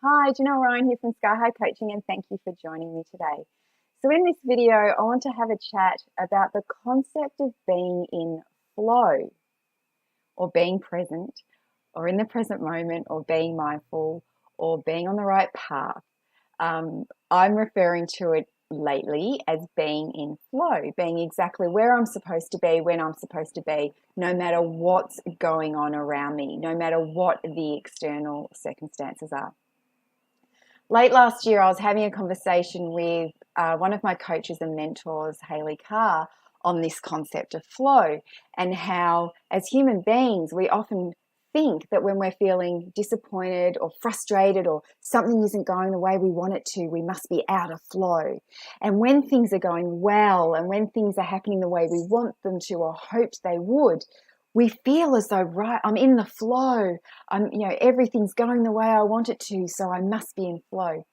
Hi, Janelle Ryan here from Sky High Coaching, and thank you for joining me today. So in this video, I want to have a chat about the concept of being in flow, or being present, or in the present moment, or being mindful, or being on the right path. I'm referring to it lately as being in flow, being exactly where I'm supposed to be, when I'm supposed to be, no matter what's going on around me, no matter what the external circumstances are. Late last year, I was having a conversation with one of my coaches and mentors, Hayley Carr, on this concept of flow and how, as human beings, we often think that when we're feeling disappointed or frustrated or something isn't going the way we want it to, we must be out of flow. And when things are going well and when things are happening the way we want them to or hoped they would, we feel as though, right, I'm in the flow. Everything's going the way I want it to, so I must be in flow.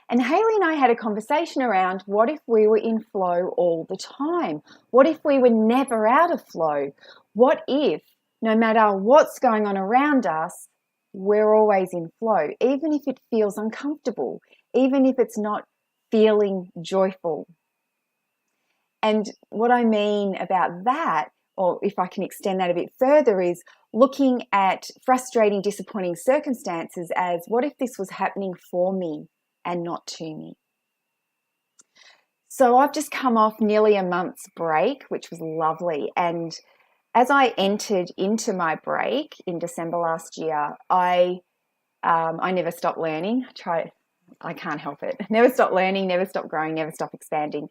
And Hayley and I had a conversation around what if we were in flow all the time? What if we were never out of flow? What if, no matter what's going on around us, we're always in flow, even if it feels uncomfortable, even if it's not feeling joyful? And what I mean about that, or if I can extend that a bit further, is looking at frustrating, disappointing circumstances as what if this was happening for me and not to me? So I've just come off nearly a month's break, which was lovely. And as I entered into my break in December last year, I never stopped learning. I can't help it. Never stop learning, never stop growing, never stop expanding.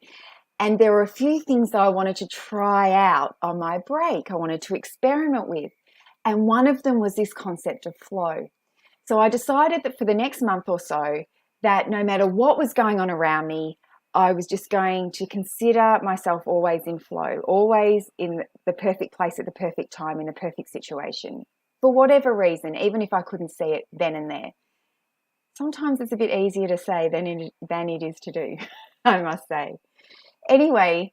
And there were a few things that I wanted to try out on my break. I wanted to experiment with. And one of them was this concept of flow. So I decided that for the next month or so, that no matter what was going on around me, I was just going to consider myself always in flow, always in the perfect place at the perfect time, in the perfect situation, for whatever reason, even if I couldn't see it then and there. Sometimes it's a bit easier to say than it is to do, I must say. Anyway,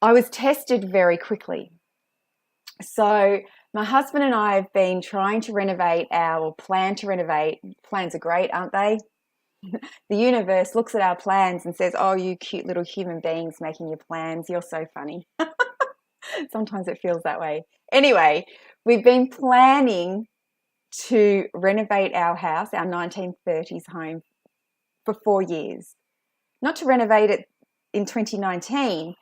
I was tested very quickly. So my husband and I have been trying to plan to renovate. Plans are great, aren't they? The universe looks at our plans and says, oh, you cute little human beings making your plans, you're so funny. Sometimes it feels that way. Anyway, we've been planning to renovate our house, our 1930s home, for 4 years. Not to renovate it in 2019.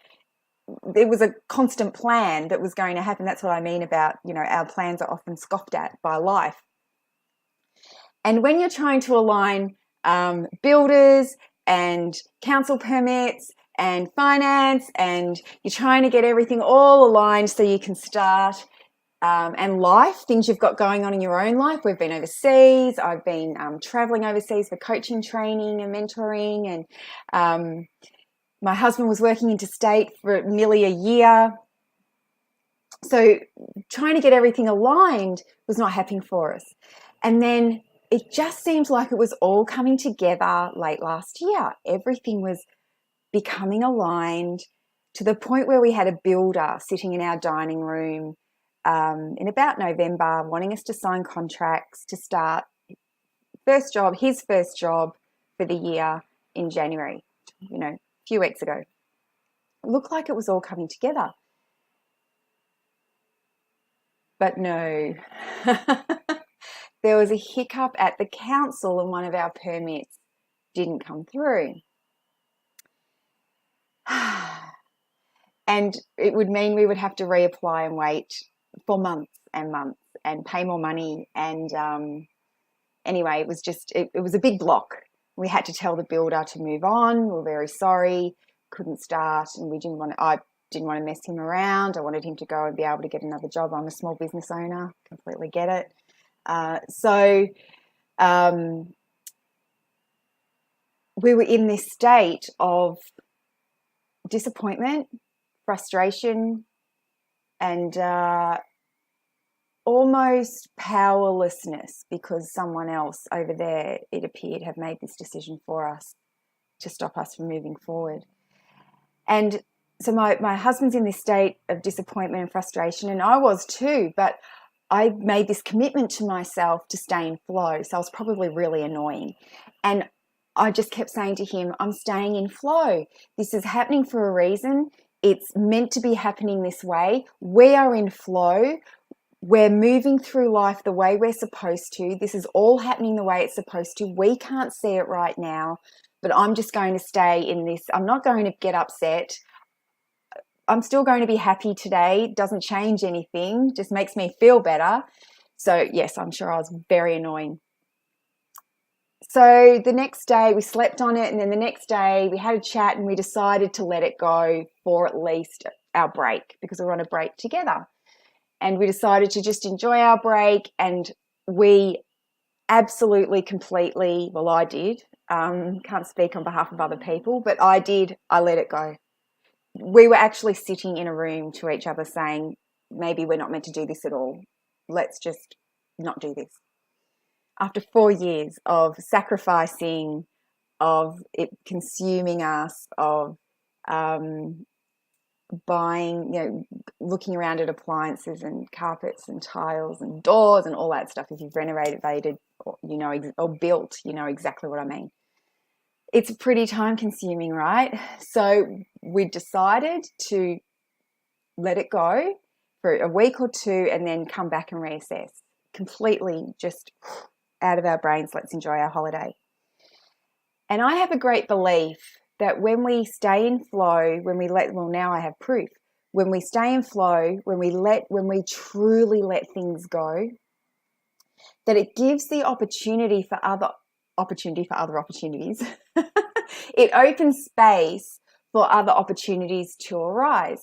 There was a constant plan that was going to happen. That's what I mean about, our plans are often scoffed at by life. And when you're trying to align builders and council permits and finance, and you're trying to get everything all aligned so you can start, and life, things you've got going on in your own life. We've been overseas. I've been traveling overseas for coaching, training and mentoring, and my husband was working interstate for nearly a year. So trying to get everything aligned was not happening for us. And then it just seemed like it was all coming together late last year. Everything was becoming aligned to the point where we had a builder sitting in our dining room in about November, wanting us to sign contracts to start his first job for the year in January, a few weeks ago. It looked like it was all coming together. But no, there was a hiccup at the council and one of our permits didn't come through. And it would mean we would have to reapply and wait for months and months and pay more money. And anyway, it was a big block. We had to tell the builder to move on. We were very sorry, couldn't start, and I didn't want to mess him around. I wanted him to go and be able to get another job. I'm a small business owner, completely get it. So we were in this state of disappointment, frustration, and almost powerlessness, because someone else over there, it appeared, had made this decision for us to stop us from moving forward. And so my husband's in this state of disappointment and frustration, and I was too, but I made this commitment to myself to stay in flow. So I was probably really annoying. And I just kept saying to him, I'm staying in flow. This is happening for a reason. It's meant to be happening this way. We are in flow. We're moving through life the way we're supposed to. This is all happening the way it's supposed to. We can't see it right now, but I'm just going to stay in this. I'm not going to get upset. I'm still going to be happy today. It doesn't change anything, just makes me feel better. So yes, I'm sure I was very annoying. So the next day we slept on it, and then the next day we had a chat and we decided to let it go for at least our break, because we were on a break together. And we decided to just enjoy our break, and we absolutely, completely, well, I did, can't speak on behalf of other people, but I let it go. We were actually sitting in a room to each other saying, maybe we're not meant to do this at all. Let's just not do this. After 4 years of sacrificing, of it consuming us, of buying, looking around at appliances and carpets and tiles and doors and all that stuff. If you've renovated, or built, you know exactly what I mean. It's pretty time consuming, right? So we decided to let it go for a week or two and then come back and reassess. Completely just out of our brains, let's enjoy our holiday. And I have a great belief that when we stay in flow, now I have proof, when we stay in flow, when we truly let things go, that it gives the opportunity for other opportunities. It opens space for other opportunities to arrive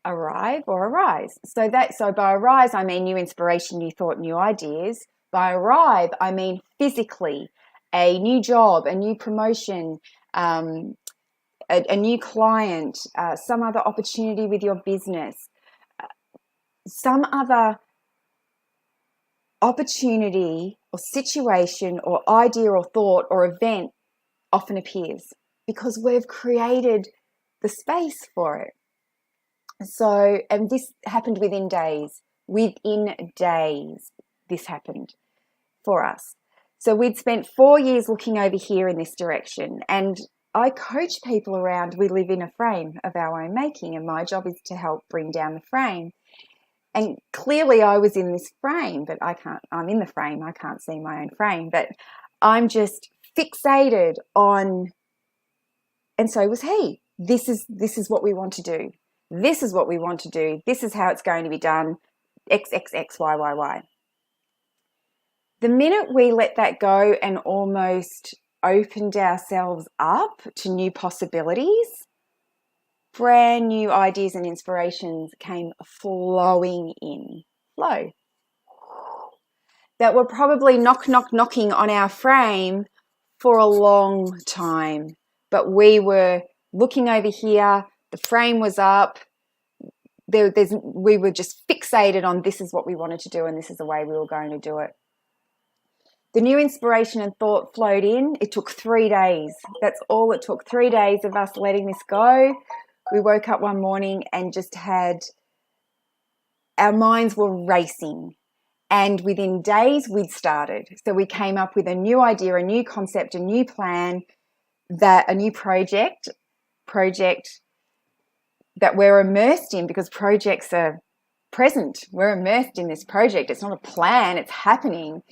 or arise. So by arise, I mean new inspiration, new thought, new ideas. By arrive, I mean physically, a new job, a new promotion, a new client, some other opportunity with your business, some other opportunity or situation or idea or thought or event often appears because we've created the space for it. So, and this happened within days. This happened for us. So we'd spent 4 years looking over here in this direction, and I coach people around. We live in a frame of our own making, and my job is to help bring down the frame. And clearly I was in this frame, but I'm in the frame. I can't see my own frame, but I'm just fixated on, and so was he. This is what we want to do. This is what we want to do. This is how it's going to be done. X, X, X, Y, Y, Y. The minute we let that go and almost opened ourselves up to new possibilities, brand new ideas and inspirations came flowing in. Flow. That were probably knocking on our frame for a long time. But we were looking over here, the frame was up, we were just fixated on this is what we wanted to do and this is the way we were going to do it. The new inspiration and thought flowed in. It took 3 days. That's all it took, 3 days of us letting this go. We woke up one morning and just our minds were racing. And within days, we'd started. So we came up with a new idea, a new concept, a new plan, a new project that we're immersed in, because projects are present. We're immersed in this project. It's not a plan, it's happening.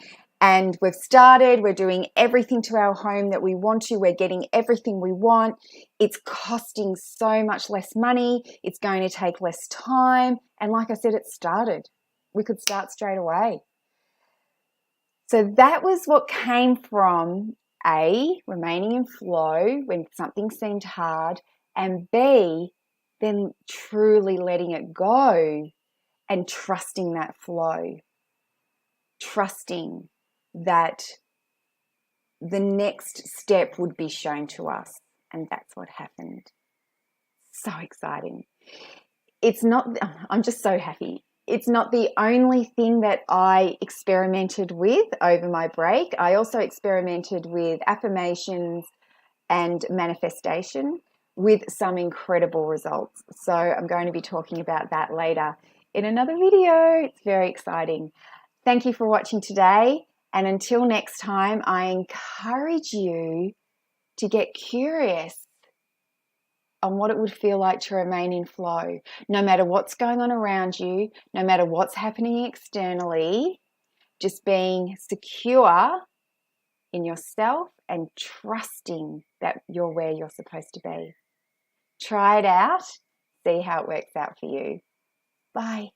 And we've started, we're doing everything to our home that we want to, we're getting everything we want. It's costing so much less money, it's going to take less time. And like I said, it started. We could start straight away. So that was what came from A, remaining in flow when something seemed hard, and B, then truly letting it go and trusting that flow. Trusting that the next step would be shown to us. And that's what happened. So exciting. I'm just so happy. It's not the only thing that I experimented with over my break. I also experimented with affirmations and manifestation with some incredible results. So I'm going to be talking about that later in another video. It's very exciting. Thank you for watching today. And until next time, I encourage you to get curious on what it would feel like to remain in flow. No matter what's going on around you, no matter what's happening externally, just being secure in yourself and trusting that you're where you're supposed to be. Try it out, see how it works out for you. Bye.